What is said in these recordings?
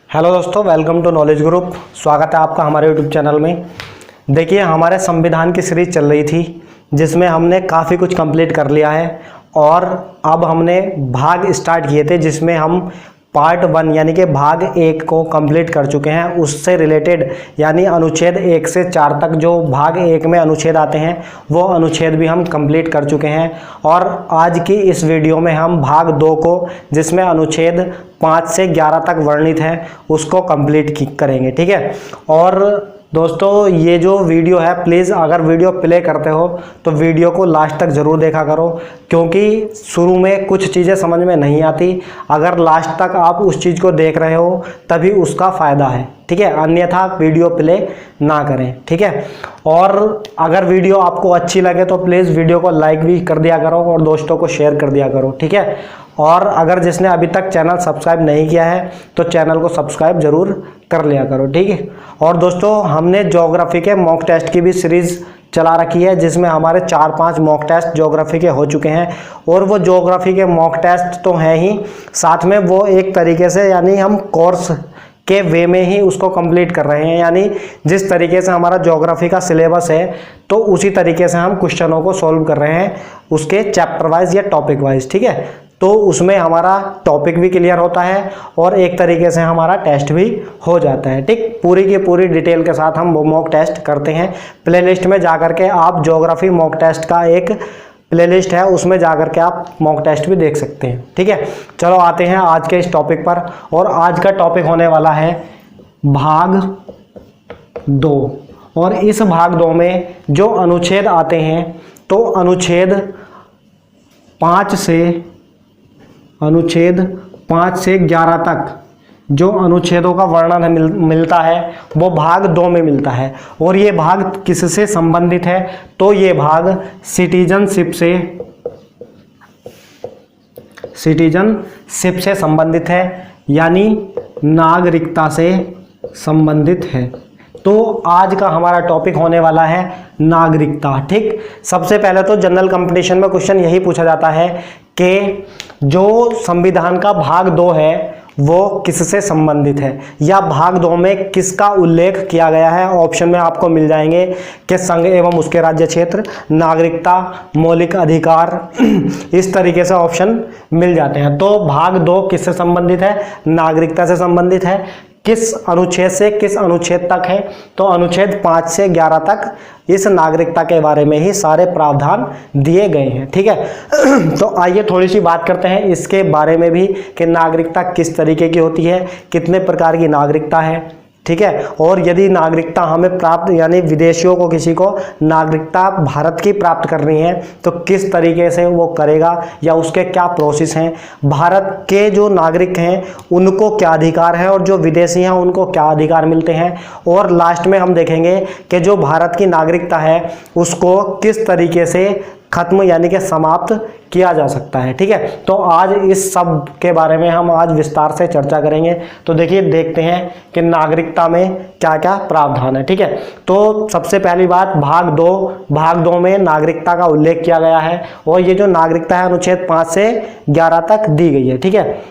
Hello दोस्तों, welcome to knowledge group. स्वागत है आपका हमारे यूट्यूब चैनल में। देखिए, हमारे संविधान की सीरीज चल रही थी जिसमें हमने काफ़ी कुछ कंप्लीट कर लिया है और अब हमने भाग स्टार्ट किए थे जिसमें हम पार्ट 1 यानी कि भाग 1 को कंप्लीट कर चुके हैं। उससे रिलेटेड यानी अनुच्छेद 1 से 4 तक जो भाग 1 में अनुच्छेद आते हैं वो अनुच्छेद भी हम कंप्लीट कर चुके हैं। और आज की इस वीडियो में हम भाग 2 को, जिसमें अनुच्छेद 5 से 11 तक वर्णित है, उसको कंप्लीट करेंगे। ठीक है। और दोस्तों, ये जो वीडियो है, प्लीज़ अगर वीडियो प्ले करते हो तो वीडियो को लास्ट तक ज़रूर देखा करो, क्योंकि शुरू में कुछ चीज़ें समझ में नहीं आती। अगर लास्ट तक आप उस चीज़ को देख रहे हो तभी उसका फ़ायदा है। ठीक है, अन्यथा वीडियो प्ले ना करें। ठीक है। और अगर वीडियो आपको अच्छी लगे तो प्लीज़ वीडियो को लाइक भी कर दिया करो और दोस्तों को शेयर कर दिया करो। ठीक है। और अगर जिसने अभी तक चैनल सब्सक्राइब नहीं किया है तो चैनल को सब्सक्राइब जरूर कर लिया करो। ठीक है। और दोस्तों, हमने ज्योग्राफी के मॉक टेस्ट की भी सीरीज़ चला रखी है जिसमें हमारे 4-5 मॉक टेस्ट ज्योग्राफी के हो चुके हैं। और वो ज्योग्राफी के मॉक टेस्ट तो हैं ही, साथ में वो एक तरीके से यानी हम कोर्स के वे में ही उसको कंप्लीट कर रहे हैं। यानी जिस तरीके से हमारा ज्योग्राफी का सिलेबस है तो उसी तरीके से हम क्वेश्चनों को सॉल्व कर रहे हैं, उसके चैप्टर वाइज या टॉपिक वाइज। ठीक है। तो उसमें हमारा टॉपिक भी क्लियर होता है और एक तरीके से हमारा टेस्ट भी हो जाता है। ठीक, पूरी की पूरी डिटेल के साथ हम वो मॉक टेस्ट करते हैं। प्लेलिस्ट में जाकर के आप ज्योग्राफी मॉक टेस्ट का एक प्लेलिस्ट है, उसमें जाकर के आप मॉक टेस्ट भी देख सकते हैं। ठीक है। चलो आते हैं आज के इस टॉपिक पर। और आज का टॉपिक होने वाला है भाग 2। और इस भाग 2 में जो अनुच्छेद आते हैं तो अनुच्छेद 5 से 11 तक जो अनुच्छेदों का वर्णन मिलता है वो भाग 2 में मिलता है। और ये भाग किससे संबंधित है तो ये भाग सिटीजनशिप से संबंधित है, यानी नागरिकता से संबंधित है। तो आज का हमारा टॉपिक होने वाला है नागरिकता। ठीक, सबसे पहले तो जनरल कंपटीशन में क्वेश्चन यही पूछा जाता है कि जो संविधान का भाग 2 है वो किससे संबंधित है या भाग 2 में किसका उल्लेख किया गया है। ऑप्शन में आपको मिल जाएंगे कि संघ एवं उसके राज्य क्षेत्र, नागरिकता, मौलिक अधिकार, इस तरीके से ऑप्शन मिल जाते हैं। तो भाग 2 किससे संबंधित है? नागरिकता से संबंधित है। किस अनुच्छेद से किस अनुच्छेद तक है? तो अनुच्छेद 5 से 11 तक इस नागरिकता के बारे में ही सारे प्रावधान दिए गए हैं। ठीक है। तो आइए थोड़ी सी बात करते हैं इसके बारे में भी कि नागरिकता किस तरीके की होती है, कितने प्रकार की नागरिकता है। ठीक है। और यदि नागरिकता हमें प्राप्त यानी विदेशियों को किसी को नागरिकता भारत की प्राप्त करनी है तो किस तरीके से वो करेगा या उसके क्या प्रोसेस हैं, भारत के जो नागरिक हैं उनको क्या अधिकार है और जो विदेशी हैं उनको क्या अधिकार मिलते हैं। और लास्ट में हम देखेंगे कि जो भारत की नागरिकता है उसको किस तरीके से खत्म यानी कि समाप्त किया जा सकता है। ठीक है। तो आज इस सब के बारे में हम आज विस्तार से चर्चा करेंगे। तो देखिए, देखते हैं कि नागरिकता में क्या क्या प्रावधान है। ठीक है। तो सबसे पहली बात, भाग 2 में नागरिकता का उल्लेख किया गया है और ये जो नागरिकता है अनुच्छेद 5 से 11 तक दी गई है। ठीक है।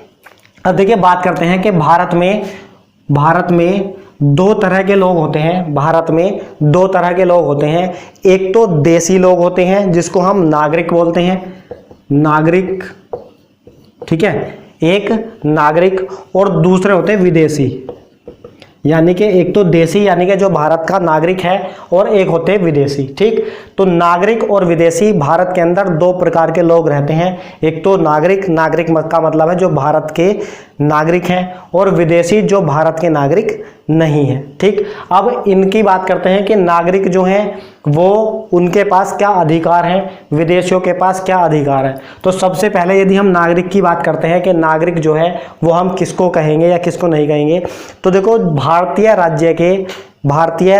अब देखिए, बात करते हैं कि भारत में 2 तरह के लोग होते हैं। भारत में 2 तरह के लोग होते हैं। एक तो देसी लोग होते हैं जिसको हम नागरिक बोलते हैं, नागरिक। ठीक है। एक नागरिक और दूसरे होते हैं विदेशी, यानी कि एक तो देसी यानी कि जो भारत का नागरिक है और एक होते हैं विदेशी। ठीक, तो नागरिक और विदेशी भारत के अंदर 2 प्रकार के लोग रहते हैं। एक तो नागरिक का मतलब है जो भारत के नागरिक हैं, और विदेशी जो भारत के नागरिक नहीं है। ठीक, अब इनकी बात करते हैं कि नागरिक जो हैं वो उनके पास क्या अधिकार हैं, विदेशियों के पास क्या अधिकार है। तो सबसे पहले यदि हम नागरिक की बात करते हैं कि नागरिक जो है वो हम किसको कहेंगे या किसको नहीं कहेंगे, तो देखो, भारतीय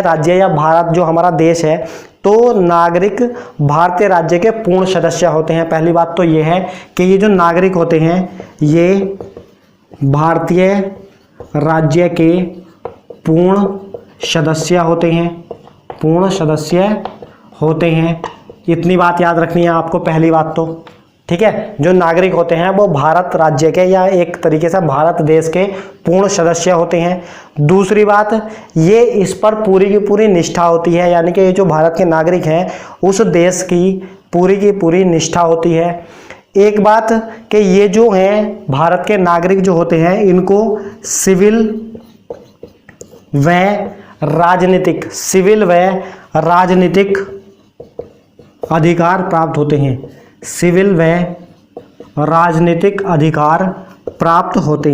राज्य या भारत जो हमारा देश है तो नागरिक भारतीय राज्य के पूर्ण सदस्य होते हैं। पहली बात तो ये है कि ये जो नागरिक होते हैं ये भारतीय राज्य के पूर्ण सदस्य होते हैं। इतनी बात याद रखनी है आपको। पहली बात तो ठीक है, जो नागरिक होते हैं वो भारत राज्य के या एक तरीके से भारत देश के पूर्ण सदस्य होते हैं। दूसरी बात, ये इस पर पूरी की पूरी निष्ठा होती है, यानी कि ये जो भारत के नागरिक हैं उस देश की पूरी निष्ठा होती है। एक बात कि ये जो हैं भारत के नागरिक जो होते हैं इनको सिविल व राजनीतिक अधिकार प्राप्त होते हैं। सिविल व राजनीतिक अधिकार प्राप्त होते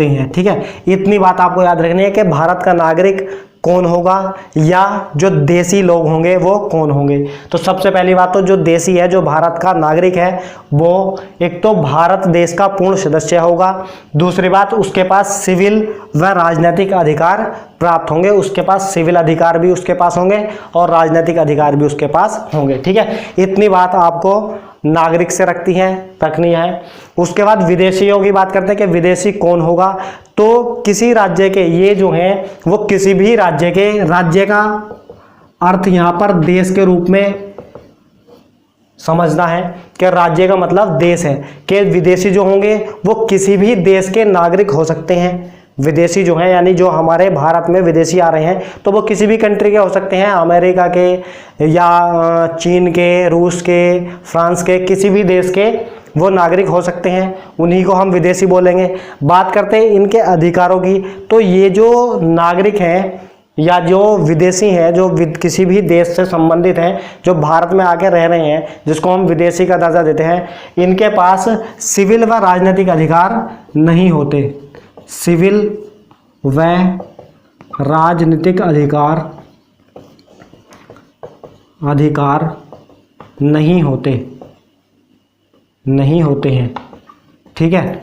हैं। ठीक है, इतनी बात आपको याद रखनी है कि भारत का नागरिक कौन होगा या जो देसी लोग होंगे वो कौन होंगे। तो सबसे पहली बात तो जो देसी है, जो भारत का नागरिक है, वो एक तो भारत देश का पूर्ण सदस्य होगा। दूसरी बात, उसके पास सिविल व राजनीतिक अधिकार प्राप्त होंगे, उसके पास सिविल अधिकार भी उसके पास होंगे और राजनीतिक अधिकार भी उसके पास होंगे। ठीक है, इतनी बात आपको नागरिक से रखनी है। उसके बाद विदेशियों की बात करते हैं कि विदेशी कौन होगा। तो किसी राज्य के, ये जो हैं वो किसी भी राज्य का अर्थ यहाँ पर देश के रूप में समझना है कि राज्य का मतलब देश है, कि विदेशी जो होंगे वो किसी भी देश के नागरिक हो सकते हैं। विदेशी जो हैं यानी जो हमारे भारत में विदेशी आ रहे हैं तो वो किसी भी कंट्री के हो सकते हैं, अमेरिका के या चीन के, रूस के, फ्रांस के, किसी भी देश के वो नागरिक हो सकते हैं, उन्हीं को हम विदेशी बोलेंगे। बात करते हैं इनके अधिकारों की, तो ये जो नागरिक हैं या जो विदेशी हैं, जो किसी भी देश से संबंधित हैं, जो भारत में आके रह रहे हैं, जिसको हम विदेशी का दर्जा देते हैं, इनके पास सिविल व राजनीतिक अधिकार नहीं होते। सिविल व राजनीतिक अधिकार नहीं होते हैं। ठीक है,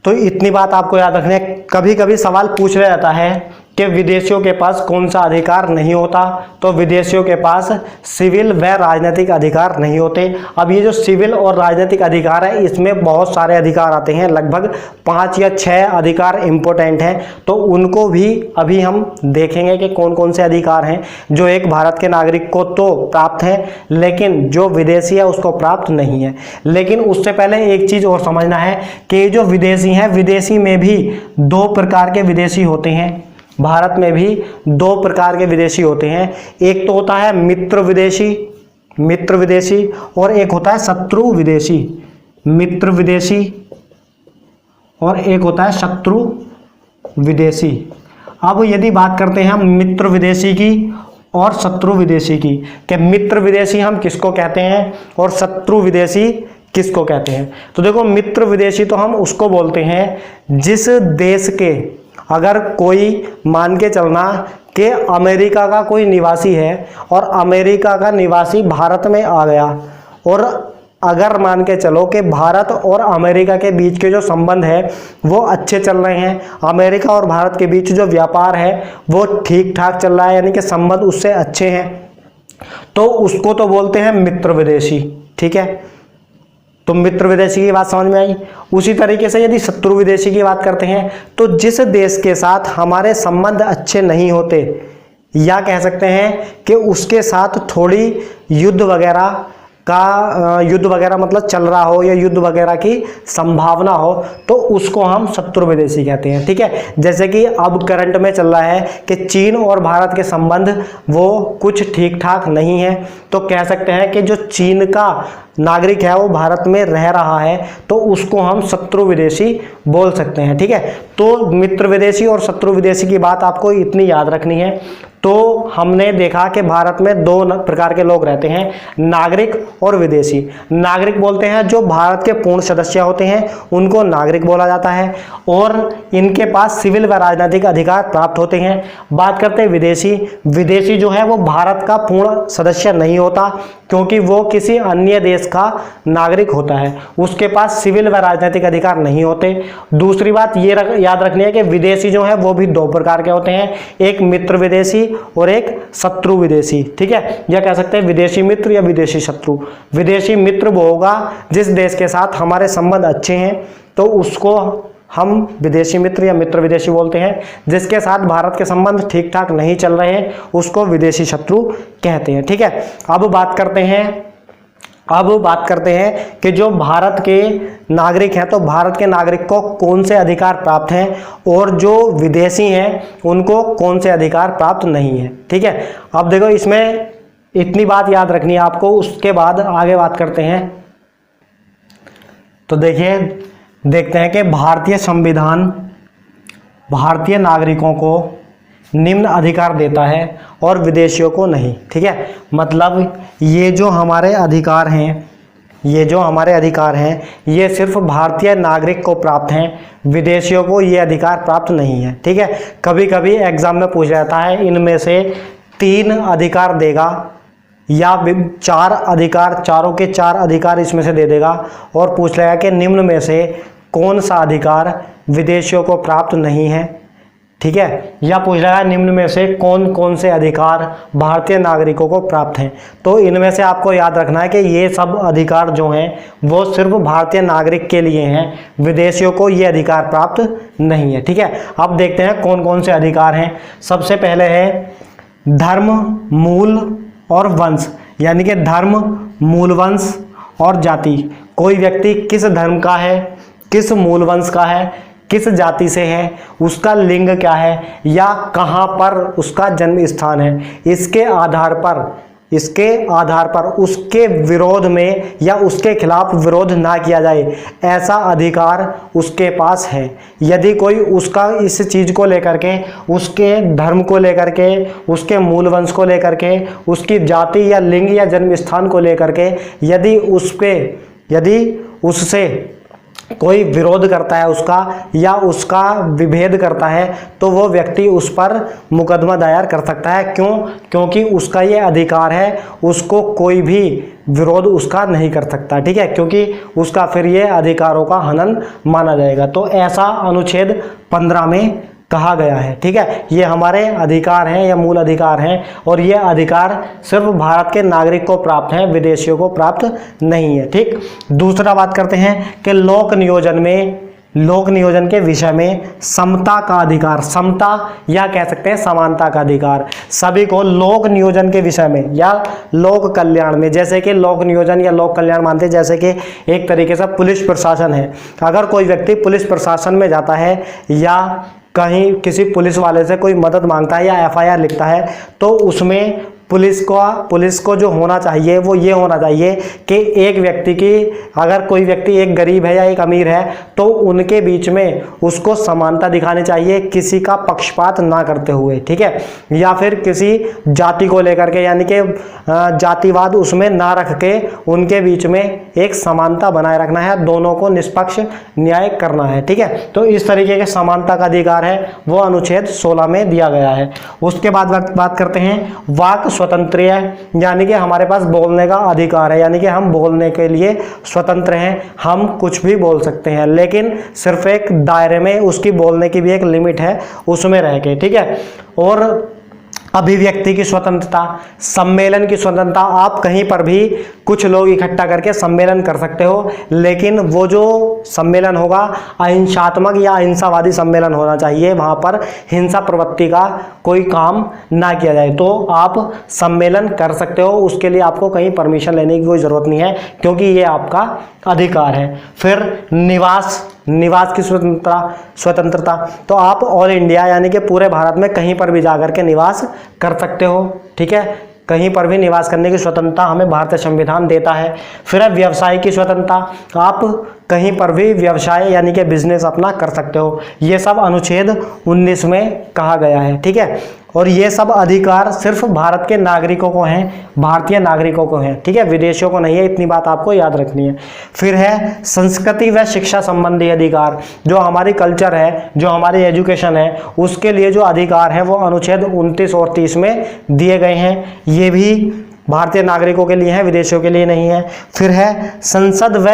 तो इतनी बात आपको याद रखनी है। कभी कभी सवाल पूछ रहा जाता है कि विदेशियों के पास कौन सा अधिकार नहीं होता, तो विदेशियों के पास सिविल व राजनीतिक अधिकार नहीं होते। अब ये जो सिविल और राजनीतिक अधिकार है इसमें बहुत सारे अधिकार आते हैं, लगभग 5 या 6 अधिकार इम्पोर्टेंट हैं, तो उनको भी अभी हम देखेंगे कि कौन कौन से अधिकार हैं जो एक भारत के नागरिक को तो प्राप्त हैं लेकिन जो विदेशी है उसको प्राप्त नहीं है। लेकिन उससे पहले एक चीज़ और समझना है कि जो विदेशी हैं, विदेशी में भी 2 प्रकार के विदेशी होते हैं। भारत में भी 2 प्रकार के विदेशी होते हैं। एक तो होता है मित्र विदेशी और एक होता है शत्रु विदेशी। मित्र विदेशी और एक होता है शत्रु विदेशी। अब यदि बात करते हैं हम मित्र विदेशी की और शत्रु विदेशी की, कि मित्र विदेशी हम किसको कहते हैं और शत्रु विदेशी किसको कहते हैं। तो देखो, मित्र विदेशी तो हम उसको बोलते हैं जिस देश के, अगर कोई मान के चलना कि अमेरिका का कोई निवासी है और अमेरिका का निवासी भारत में आ गया, और अगर मान के चलो कि भारत और अमेरिका के बीच के जो संबंध है वो अच्छे चल रहे हैं, अमेरिका और भारत के बीच जो व्यापार है वो ठीक ठाक चल रहा है, यानी कि संबंध उससे अच्छे हैं, तो उसको तो बोलते हैं मित्र विदेशी। ठीक है, तो मित्र विदेशी की बात समझ में आई। उसी तरीके से यदि शत्रु विदेशी की बात करते हैं तो जिस देश के साथ हमारे संबंध अच्छे नहीं होते, या कह सकते हैं कि उसके साथ थोड़ी युद्ध वगैरह मतलब चल रहा हो या युद्ध वगैरह की संभावना हो, तो उसको हम शत्रु विदेशी कहते हैं। ठीक है, जैसे कि अब करंट में चल रहा है कि चीन और भारत के संबंध वो कुछ ठीक ठाक नहीं है, तो कह सकते हैं कि जो चीन का नागरिक है वो भारत में रह रहा है, तो उसको हम शत्रु विदेशी बोल सकते हैं। ठीक है, तो मित्र विदेशी और शत्रु विदेशी की बात आपको इतनी याद रखनी है। तो हमने देखा कि भारत में 2 प्रकार के लोग रहते हैं, नागरिक और विदेशी। नागरिक बोलते हैं जो भारत के पूर्ण सदस्य होते हैं, उनको नागरिक बोला जाता है, और इनके पास सिविल व राजनीतिक अधिकार प्राप्त होते हैं। बात करते हैं विदेशी जो है वो भारत का पूर्ण सदस्य नहीं होता, क्योंकि वो किसी अन्य देश का नागरिक होता है, उसके पास सिविल व राजनीतिक अधिकार नहीं होते। दूसरी बात ये याद रखनी है कि विदेशी जो है वो भी 2 प्रकार के होते हैं, एक मित्र विदेशी और एक शत्रु विदेशी। ठीक है, या कह सकते हैं विदेशी मित्र या विदेशी शत्रु। विदेशी मित्र वो होगा जिस देश के साथ हमारे संबंध अच्छे हैं, तो उसको हम विदेशी मित्र या मित्र विदेशी बोलते हैं। जिसके साथ भारत के संबंध ठीक ठाक नहीं चल रहे हैं उसको विदेशी शत्रु कहते हैं। ठीक है, अब बात करते हैं अब बात करते हैं कि जो भारत के नागरिक हैं, तो भारत के नागरिक को कौन से अधिकार प्राप्त हैं और जो विदेशी हैं उनको कौन से अधिकार प्राप्त नहीं है। ठीक है, अब देखो इसमें इतनी बात याद रखनी है आपको, उसके बाद आगे बात करते हैं। तो देखिए, देखते हैं कि भारतीय संविधान भारतीय नागरिकों को निम्न अधिकार देता है और विदेशियों को नहीं। ठीक है, मतलब ये जो हमारे अधिकार हैं, ये सिर्फ भारतीय नागरिक को प्राप्त हैं, विदेशियों को ये अधिकार प्राप्त नहीं है। ठीक है, कभी कभी एग्जाम में पूछ जाता है इनमें से 3 अधिकार देगा या 4 अधिकार, चारों के 4 अधिकार इसमें से दे देगा, और पूछ लेगा कि निम्न में से कौन सा अधिकार विदेशियों को प्राप्त नहीं है। ठीक है, या पूछ रहा है निम्न में से कौन कौन से अधिकार भारतीय नागरिकों को प्राप्त हैं। तो इनमें से आपको याद रखना है कि ये सब अधिकार जो हैं वो सिर्फ भारतीय नागरिक के लिए हैं, विदेशियों को ये अधिकार प्राप्त नहीं है। ठीक है, अब देखते हैं कौन कौन से अधिकार हैं। सबसे पहले है धर्म, मूल और वंश, यानी कि धर्म, मूल वंश और जाति। कोई व्यक्ति किस धर्म का है, किस मूल वंश का है, किस जाति से है, उसका लिंग क्या है, या कहाँ पर उसका जन्म स्थान है, इसके आधार पर उसके विरोध में या उसके खिलाफ विरोध ना किया जाए, ऐसा अधिकार उसके पास है। यदि कोई उसका इस चीज़ को लेकर के, उसके धर्म को लेकर के, उसके मूल वंश को लेकर के, उसकी जाति या लिंग या जन्म स्थान को लेकर के यदि उससे कोई विरोध करता है उसका, या उसका विभेद करता है, तो वो व्यक्ति उस पर मुकदमा दायर कर सकता है। क्यों? क्योंकि उसका ये अधिकार है, उसको कोई भी विरोध उसका नहीं कर सकता। ठीक है, क्योंकि उसका फिर ये अधिकारों का हनन माना जाएगा। तो ऐसा अनुच्छेद 15 में कहा गया है। ठीक है, ये हमारे अधिकार हैं या मूल अधिकार हैं, और ये अधिकार सिर्फ भारत के नागरिक को प्राप्त हैं, विदेशियों को प्राप्त नहीं है। ठीक, दूसरा बात करते हैं कि लोक नियोजन के विषय में समता का अधिकार, समता या कह सकते हैं समानता का अधिकार, सभी को लोक नियोजन के विषय में या लोक कल्याण में, जैसे कि लोक नियोजन या लोक कल्याण मानते हैं, जैसे कि एक तरीके से पुलिस प्रशासन है। अगर कोई व्यक्ति पुलिस प्रशासन में जाता है या कहीं किसी पुलिस वाले से कोई मदद मांगता है या एफआईआर लिखता है, तो उसमें पुलिस को जो होना चाहिए वो ये होना चाहिए कि एक व्यक्ति की, अगर कोई व्यक्ति एक गरीब है या एक अमीर है, तो उनके बीच में उसको समानता दिखानी चाहिए, किसी का पक्षपात ना करते हुए। ठीक है, या फिर किसी जाति को लेकर के, यानी कि जातिवाद उसमें ना रख के उनके बीच में एक समानता बनाए रखना है, दोनों को निष्पक्ष न्याय करना है। ठीक है, तो इस तरीके के समानता का अधिकार है वो अनुच्छेद 16 में दिया गया है। उसके बाद बात करते हैं वाक स्वतंत्र है, यानी कि हमारे पास बोलने का अधिकार है, यानी कि हम बोलने के लिए स्वतंत्र हैं, हम कुछ भी बोल सकते हैं, लेकिन सिर्फ एक दायरे में, उसकी बोलने की भी एक लिमिट है, उसमें रह के। ठीक है, और अभिव्यक्ति की स्वतंत्रता, सम्मेलन की स्वतंत्रता, आप कहीं पर भी कुछ लोग इकट्ठा करके सम्मेलन कर सकते हो, लेकिन वो जो सम्मेलन होगा अहिंसात्मक या अहिंसावादी सम्मेलन होना चाहिए, वहाँ पर हिंसा प्रवृत्ति का कोई काम ना किया जाए। तो आप सम्मेलन कर सकते हो, उसके लिए आपको कहीं परमिशन लेने की कोई ज़रूरत नहीं है, क्योंकि ये आपका अधिकार है। फिर निवास की स्वतंत्रता, तो आप ऑल इंडिया यानी कि पूरे भारत में कहीं पर भी जाकर के निवास कर सकते हो। ठीक है, कहीं पर भी निवास करने की स्वतंत्रता हमें भारतीय संविधान देता है। फिर है व्यवसाय की स्वतंत्रता, आप कहीं पर भी व्यवसाय यानी कि बिजनेस अपना कर सकते हो। ये सब अनुच्छेद 19 में कहा गया है। ठीक है, और ये सब अधिकार सिर्फ भारत के नागरिकों को हैं, भारतीय नागरिकों को हैं। ठीक है, विदेशियों को नहीं है, इतनी बात आपको याद रखनी है। फिर है संस्कृति व शिक्षा संबंधी अधिकार, जो हमारी कल्चर है, जो हमारी एजुकेशन है, उसके लिए जो अधिकार है वो अनुच्छेद 29 और 30 में दिए गए हैं। ये भी भारतीय नागरिकों के लिए है, विदेशियों के लिए नहीं है। फिर है संसद व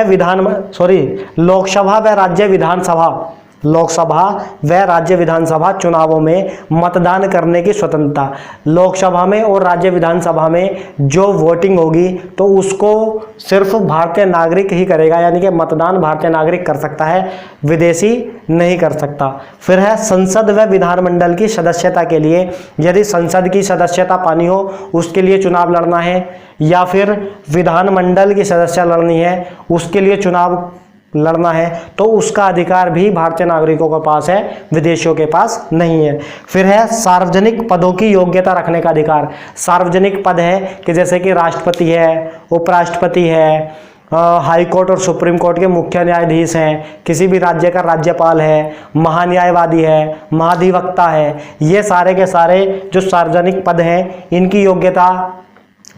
लोकसभा व राज्य विधानसभा लोकसभा व राज्य विधानसभा चुनावों में मतदान करने की स्वतंत्रता। लोकसभा में और राज्य विधानसभा में जो वोटिंग होगी तो उसको सिर्फ भारतीय नागरिक ही करेगा, यानी कि मतदान भारतीय नागरिक कर सकता है, विदेशी नहीं कर सकता। फिर है संसद व विधानमंडल की सदस्यता के लिए, यदि संसद की सदस्यता पानी हो उसके लिए चुनाव लड़ना है, या फिर विधानमंडल की सदस्यता लड़नी है उसके लिए चुनाव लड़ना है, तो उसका अधिकार भी भारतीय नागरिकों के पास है, विदेशियों के पास नहीं है। फिर है सार्वजनिक पदों की योग्यता रखने का अधिकार। सार्वजनिक पद है कि जैसे कि राष्ट्रपति है, उपराष्ट्रपति है, हाई कोर्ट और सुप्रीम कोर्ट के मुख्य न्यायाधीश हैं, किसी भी राज्य का राज्यपाल है, महान्यायवादी है, महाधिवक्ता है, ये सारे के सारे जो सार्वजनिक पद हैं इनकी योग्यता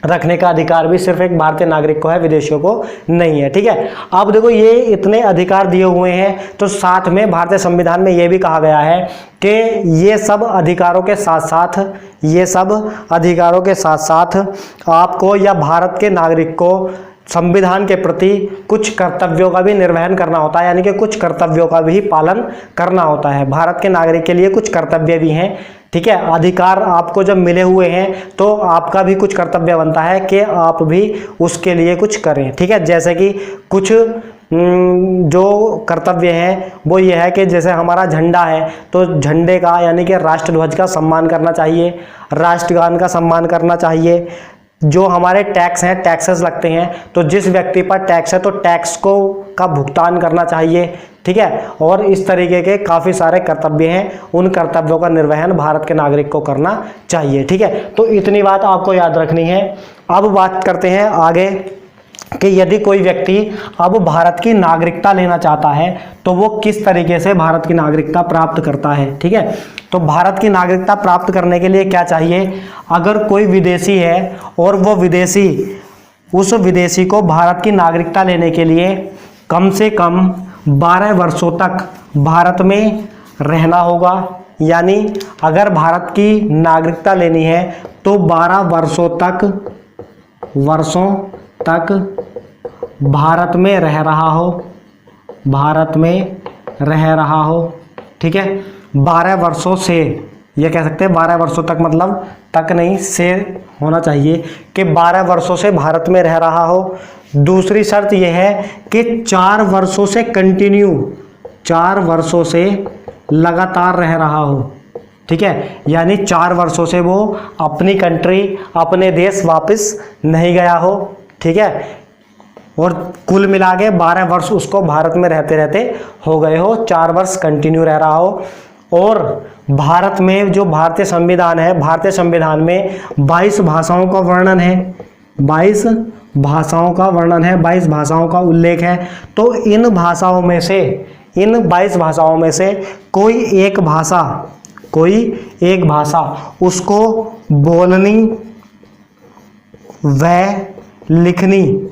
रखने का अधिकार भी सिर्फ एक भारतीय नागरिक को है, विदेशियों को नहीं है। ठीक है, अब देखो ये इतने अधिकार दिए हुए हैं, तो साथ में भारतीय संविधान में ये भी कहा गया है कि ये सब अधिकारों के साथ साथ आपको या भारत के नागरिक को संविधान के प्रति कुछ कर्तव्यों का भी निर्वहन करना होता है, यानी कि कुछ कर्तव्यों का भी पालन करना होता है। भारत के नागरिक के लिए कुछ कर्तव्य भी हैं। ठीक है, अधिकार आपको जब मिले हुए हैं तो आपका भी कुछ कर्तव्य बनता है कि आप भी उसके लिए कुछ करें। ठीक है, जैसे कि कुछ जो कर्तव्य हैं वो ये है कि जैसे हमारा झंडा है तो झंडे का यानी कि राष्ट्रध्वज का सम्मान करना चाहिए, राष्ट्रगान का सम्मान करना चाहिए। जो हमारे टैक्स हैं, टैक्सेस लगते हैं, तो जिस व्यक्ति पर टैक्स है तो टैक्स को का भुगतान करना चाहिए। ठीक है, और इस तरीके के काफ़ी सारे कर्तव्य हैं, उन कर्तव्यों का निर्वहन भारत के नागरिक को करना चाहिए। ठीक है, तो इतनी बात आपको याद रखनी है। अब बात करते हैं आगे कि यदि कोई व्यक्ति अब भारत की नागरिकता लेना चाहता है तो वो किस तरीके से भारत की नागरिकता प्राप्त करता है। ठीक है, तो भारत की नागरिकता प्राप्त करने के लिए क्या चाहिए, अगर कोई विदेशी है और वो विदेशी उस विदेशी को भारत की नागरिकता लेने के लिए कम से कम 12 वर्षों तक भारत में रहना होगा। यानी अगर भारत की नागरिकता लेनी है तो 12 वर्षों तक भारत में रह रहा हो। ठीक है, 12 वर्षों से, ये कह सकते हैं 12 वर्षों तक, मतलब तक नहीं, से होना चाहिए कि 12 वर्षों से भारत में रह रहा हो। दूसरी शर्त यह है कि 4 वर्षों से कंटिन्यू, 4 वर्षों से लगातार रह रहा हो। ठीक है, यानी 4 वर्षों से वो अपनी कंट्री, अपने देश वापस नहीं गया हो। ठीक है, और कुल मिला के 12 वर्ष उसको भारत में रहते रहते हो गए हो, 4 वर्ष कंटिन्यू रह रहा हो। और भारत में जो भारतीय संविधान है, भारतीय संविधान में 22 भाषाओं का वर्णन है, 22 भाषाओं का वर्णन है, 22 भाषाओं का उल्लेख है। तो इन 22 भाषाओं में से कोई एक भाषा उसको बोलनी व लिखनी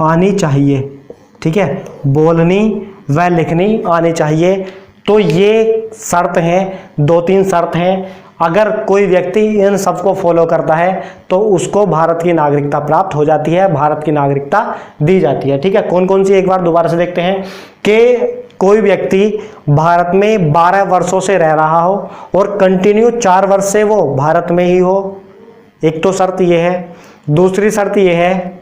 आनी चाहिए। ठीक है, बोलनी व लिखनी आनी चाहिए। तो ये शर्त हैं, 2-3 शर्त हैं। अगर कोई व्यक्ति इन सबको फॉलो करता है तो उसको भारत की नागरिकता प्राप्त हो जाती है, भारत की नागरिकता दी जाती है। ठीक है, कौन कौन सी एक बार दोबारा से देखते हैं कि कोई व्यक्ति भारत में 12 वर्षों से रह रहा हो और कंटिन्यू 4 वर्ष से वो भारत में ही हो, एक तो शर्त ये है। दूसरी शर्त ये है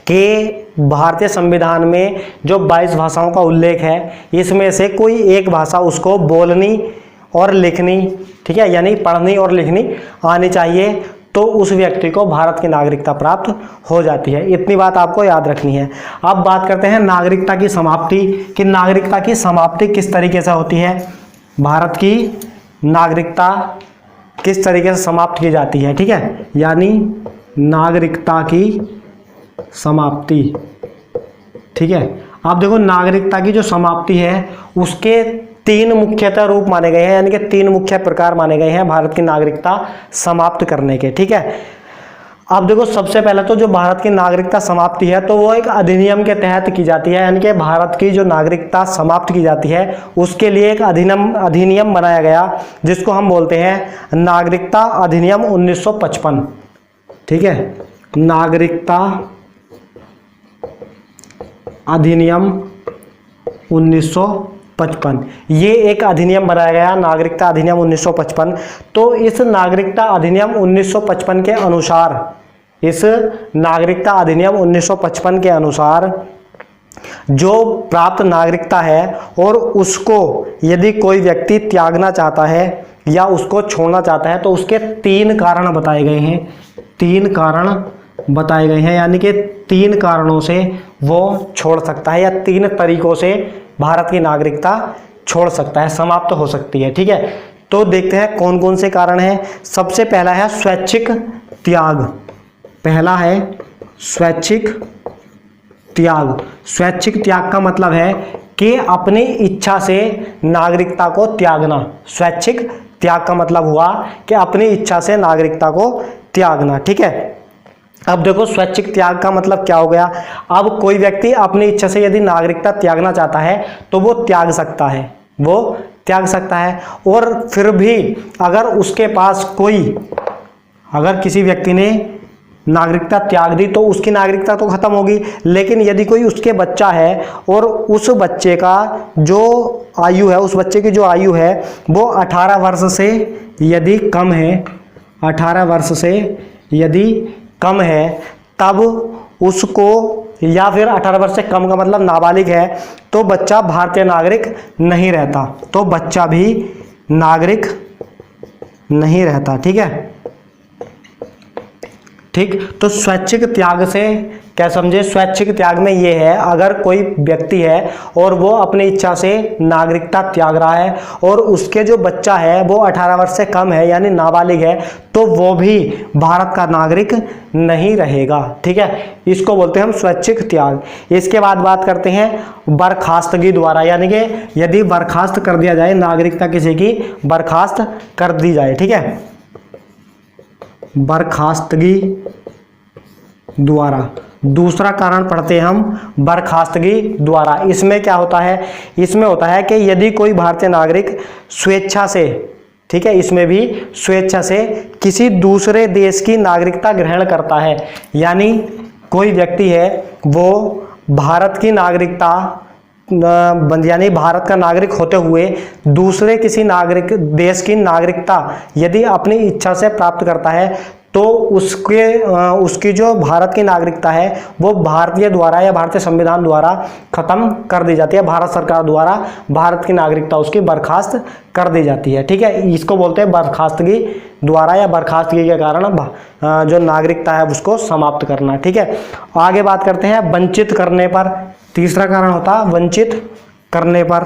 कि भारतीय संविधान में जो 22 भाषाओं का उल्लेख है इसमें से कोई एक भाषा उसको बोलनी और लिखनी, ठीक है, यानी पढ़नी और लिखनी आनी चाहिए, तो उस व्यक्ति को भारत की नागरिकता प्राप्त हो जाती है। इतनी बात आपको याद रखनी है। अब बात करते हैं नागरिकता की समाप्ति, कि नागरिकता की समाप्ति किस तरीके से होती है, भारत की नागरिकता किस तरीके से समाप्त की जाती है। ठीक है, यानी नागरिकता की समाप्ति। ठीक है, आप देखो नागरिकता की जो समाप्ति है उसके 3 मुख्यतः रूप माने गए हैं, यानी कि 3 मुख्य प्रकार माने गए हैं भारत की नागरिकता समाप्त करने के। ठीक है, अब देखो सबसे पहले तो जो भारत की नागरिकता समाप्ति है तो वो एक अधिनियम के तहत की जाती है, यानी कि भारत की जो नागरिकता समाप्त की जाती है उसके लिए एक अधिनियम बनाया गया जिसको हम बोलते हैं नागरिकता अधिनियम 1955। ठीक है, नागरिकता अधिनियम 1955 ये एक अधिनियम बनाया गया, नागरिकता अधिनियम 1955। तो इस नागरिकता अधिनियम 1955 के अनुसार, इस नागरिकता अधिनियम 1955 के अनुसार जो प्राप्त नागरिकता है और उसको यदि कोई व्यक्ति त्यागना चाहता है या उसको छोड़ना चाहता है तो उसके 3 कारण बताए गए हैं। 3 कारण बताए गए हैं, यानी कि 3 कारणों से वो छोड़ सकता है या 3 तरीकों से भारत की नागरिकता छोड़ सकता है, समाप्त हो सकती है। ठीक है, तो देखते हैं कौन कौन से कारण हैं। सबसे पहला है स्वैच्छिक त्याग। पहला है स्वैच्छिक त्याग। स्वैच्छिक त्याग का मतलब है कि अपनी इच्छा से नागरिकता को त्यागना। स्वैच्छिक त्याग का मतलब हुआ कि अपनी इच्छा से नागरिकता को त्यागना। ठीक है, अब देखो स्वैच्छिक त्याग का मतलब क्या हो गया। अब कोई व्यक्ति अपनी इच्छा से यदि नागरिकता त्यागना चाहता है तो वो त्याग सकता है, वो त्याग सकता है। और फिर भी अगर उसके पास अगर किसी व्यक्ति ने नागरिकता त्याग दी तो उसकी नागरिकता तो खत्म होगी, लेकिन यदि कोई उसके बच्चा है और उस बच्चे का जो आयु है, उस बच्चे की जो आयु है वो 18 वर्ष से यदि कम है, 18 वर्ष से यदि कम है, तब उसको, या फिर 18 वर्ष से कम का मतलब नाबालिग है, तो बच्चा भारतीय नागरिक नहीं रहता, तो बच्चा भी नागरिक नहीं रहता। ठीक है, ठीक। तो स्वैच्छिक त्याग से क्या समझे, स्वैच्छिक त्याग में ये है, अगर कोई व्यक्ति है और वो अपनी इच्छा से नागरिकता त्याग रहा है और उसके जो बच्चा है वो 18 वर्ष से कम है यानी नाबालिग है, तो वो भी भारत का नागरिक नहीं रहेगा। ठीक है, इसको बोलते हैं हम स्वैच्छिक त्याग। इसके बाद बात करते हैं बर्खास्तगी द्वारा, यानी कि यदि बर्खास्त कर दिया जाए, नागरिकता किसी की बर्खास्त कर दी जाए। ठीक है, बर्खास्तगी द्वारा। दूसरा कारण पढ़ते हैं हम बर्खास्तगी द्वारा। इसमें क्या होता है, इसमें होता है कि यदि कोई भारतीय नागरिक स्वेच्छा से, ठीक है, इसमें भी स्वेच्छा से किसी दूसरे देश की नागरिकता ग्रहण करता है, यानी कोई व्यक्ति है वो भारत की नागरिकता यानी भारत का नागरिक होते हुए दूसरे किसी नागरिक देश की नागरिकता यदि अपनी इच्छा से प्राप्त करता है तो उसकी जो भारत की नागरिकता है वो भारतीय द्वारा या भारतीय संविधान द्वारा खत्म कर दी जाती है। भारत सरकार द्वारा भारत की नागरिकता उसकी बर्खास्त कर दी जाती है। ठीक है, इसको बोलते हैं बर्खास्तगी द्वारा या बर्खास्तगी के कारण जो नागरिकता है उसको समाप्त करना। ठीक है, आगे बात करते हैं वंचित करने पर। तीसरा कारण होता है वंचित करने पर।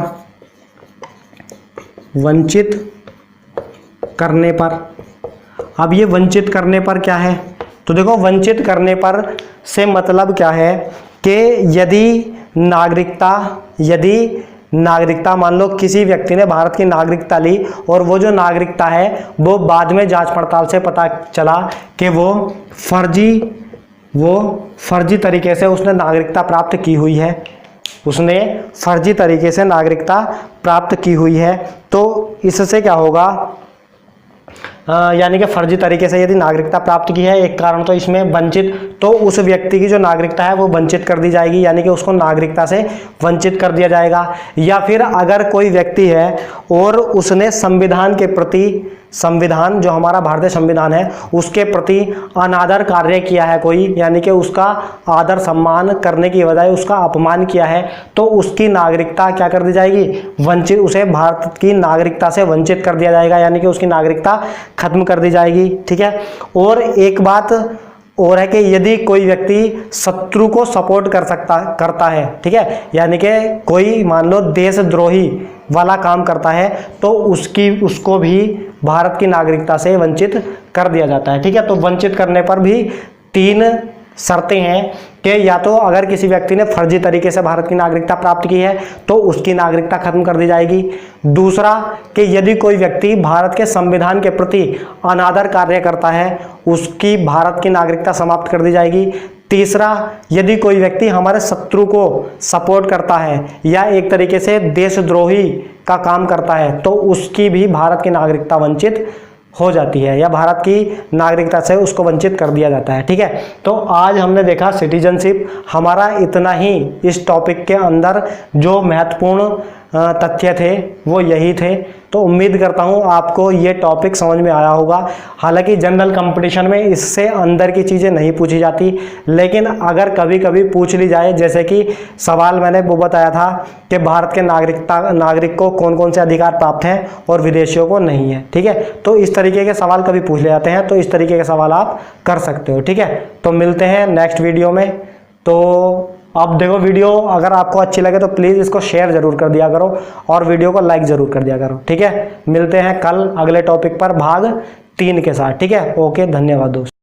वंचित करने पर, अब ये वंचित करने पर क्या है, तो देखो वंचित करने पर से मतलब क्या है कि यदि नागरिकता मान लो किसी व्यक्ति ने भारत की नागरिकता ली और वो जो नागरिकता है वो बाद में जांच पड़ताल से पता चला कि वो फर्जी तरीके से उसने नागरिकता प्राप्त की हुई है, उसने फर्जी तरीके से नागरिकता प्राप्त की हुई है, तो इससे क्या होगा, यानी कि फर्जी तरीके से यदि नागरिकता प्राप्त की है, एक कारण तो इसमें वंचित, तो उस व्यक्ति की जो नागरिकता है वो वंचित कर दी जाएगी, यानी कि उसको नागरिकता से वंचित कर दिया जाएगा। या फिर अगर कोई व्यक्ति है और उसने संविधान के प्रति, संविधान जो हमारा भारतीय संविधान है उसके प्रति अनादर कार्य किया है कोई, यानी कि उसका आदर सम्मान करने की बजाय उसका अपमान किया है, तो उसकी नागरिकता क्या कर दी जाएगी, वंचित, उसे भारत की नागरिकता से वंचित कर दिया जाएगा, यानी कि उसकी नागरिकता खत्म कर दी जाएगी। ठीक है, और एक बात और है कि यदि कोई व्यक्ति शत्रु को सपोर्ट करता है, ठीक है, यानी कि कोई मान लो देशद्रोही वाला काम करता है, तो उसको भी भारत की नागरिकता से वंचित कर दिया जाता है। ठीक है, तो वंचित करने पर भी 3 शर्तें हैं कि या तो अगर किसी व्यक्ति ने फर्जी तरीके से भारत की नागरिकता प्राप्त की है तो उसकी नागरिकता खत्म कर दी जाएगी। दूसरा कि यदि कोई व्यक्ति भारत के संविधान के प्रति अनादर कार्य करता है उसकी भारत की नागरिकता समाप्त कर दी जाएगी। तीसरा, यदि कोई व्यक्ति हमारे शत्रु को सपोर्ट करता है या एक तरीके से देशद्रोही का काम करता है तो उसकी भी भारत की नागरिकता वंचित हो जाती है या भारत की नागरिकता से उसको वंचित कर दिया जाता है। ठीक है, तो आज हमने देखा सिटीजनशिप। हमारा इतना ही इस टॉपिक के अंदर जो महत्वपूर्ण तथ्य थे वो यही थे। तो उम्मीद करता हूँ आपको ये टॉपिक समझ में आया होगा। हालांकि जनरल कंपटीशन में इससे अंदर की चीज़ें नहीं पूछी जाती, लेकिन अगर कभी कभी पूछ ली जाए, जैसे कि सवाल मैंने वो बताया था कि भारत के नागरिक को कौन कौन से अधिकार प्राप्त हैं और विदेशियों को नहीं है, ठीक है। तो इस तरीके के सवाल कभी पूछ ले जाते हैं, तो इस तरीके के सवाल आप कर सकते हो, ठीक है। तो मिलते हैं नेक्स्ट वीडियो में। तो अब देखो, वीडियो अगर आपको अच्छी लगे तो प्लीज़ इसको शेयर जरूर कर दिया करो और वीडियो को लाइक जरूर कर दिया करो, ठीक है। मिलते हैं कल अगले टॉपिक पर भाग 3 के साथ, ठीक है। ओके, धन्यवाद दोस्तों।